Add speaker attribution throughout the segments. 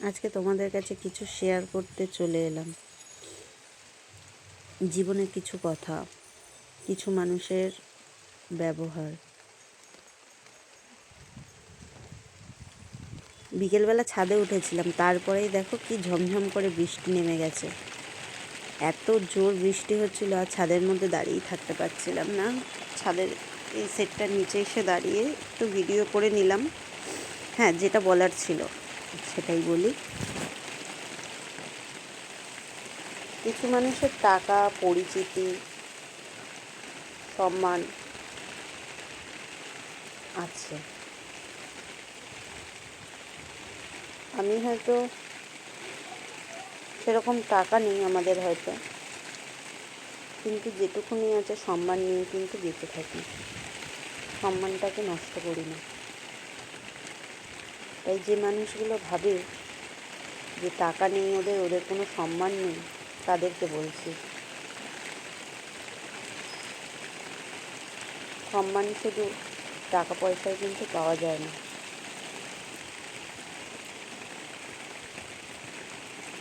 Speaker 1: আজকে তোমাদের কাছে কিছু শেয়ার করতে চলে এলাম। জীবনের কিছু কথা, কিছু মানুষের ব্যবহার। বিকেলবেলা ছাদে উঠেছিলাম, তারপরেই দেখো কি ঝমঝম করে বৃষ্টি নেমে গেছে। এত জোর বৃষ্টি হচ্ছিল আর ছাদের মধ্যে দাঁড়িয়েই থাকতে পারছিলাম না। ছাদের এই সেটটার নিচে এসে দাঁড়িয়ে একটু ভিডিও করে নিলাম। হ্যাঁ, যেটা বলার ছিল সেটাই বলি। কিছু মানুষের টাকা, পরিচিতি, সম্মান আছে। আমি হয়তো সেরকম টাকা নেই আমাদের হয়তো, কিন্তু যেটুকুনি আছে সম্মান নিয়ে কিন্তু বেঁচে থাকি। সম্মানটাকে নষ্ট করি না। তাই যে মানুষগুলো ভাবে যে টাকা নেই ওদের কোনো সম্মান নেই, তাদেরকে বলছি, সম্মান শুধু টাকা পয়সায় কিন্তু পাওয়া যায় না।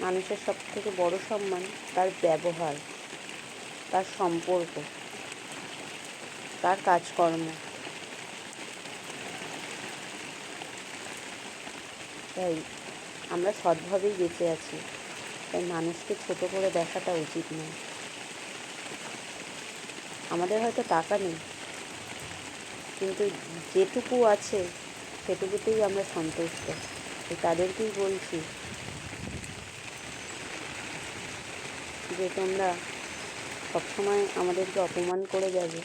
Speaker 1: মানুষের সবথেকে বড় সম্মান তার ব্যবহার, তার সম্পর্ক, তার কাজকর্ম। তাই আমরা সৎভাবেই বেঁচে আছি, তাই মানুষকে ছোট করে দেখাটা উচিত নয়। আমাদের হয়তো টাকা নেই, কিন্তু যেটুকু আছে সেটুকুতেই আমরা সন্তুষ্ট। তাদেরকেই বলছি যে তোমরা সবসময় আমাদেরকে অপমান করে যাবে,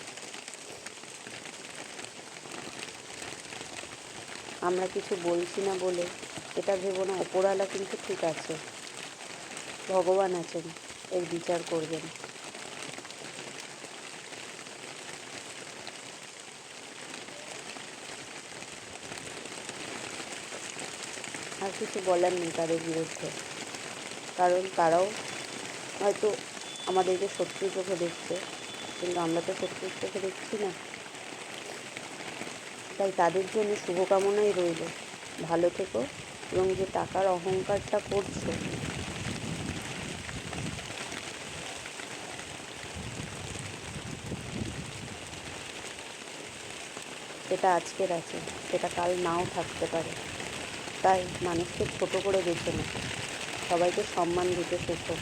Speaker 1: আমরা কিছু বলছি না বলে এটা ভেবো না। ওপরওয়ালা কিন্তু ঠিক আছে, ভগবান আছেন, এর বিচার করবেন। আর কিছু বলার নেই তাদের বিরুদ্ধে, কারণ তারাও হয়তো আমাদেরকে শত্রু চোখে দেখছে, কিন্তু আমরা তো শত্রুর চোখে দেখছি না। তাই তাদের জন্য শুভকামনাই রইল, ভালো থেকো। এবং যে টাকার অহংকারটা করছো, সেটা আজকের আছে, সেটা কাল নাও থাকতে পারে। তাই মানুষকে ছোট করে বেছে না, সবাইকে সম্মান দিতে শেখো।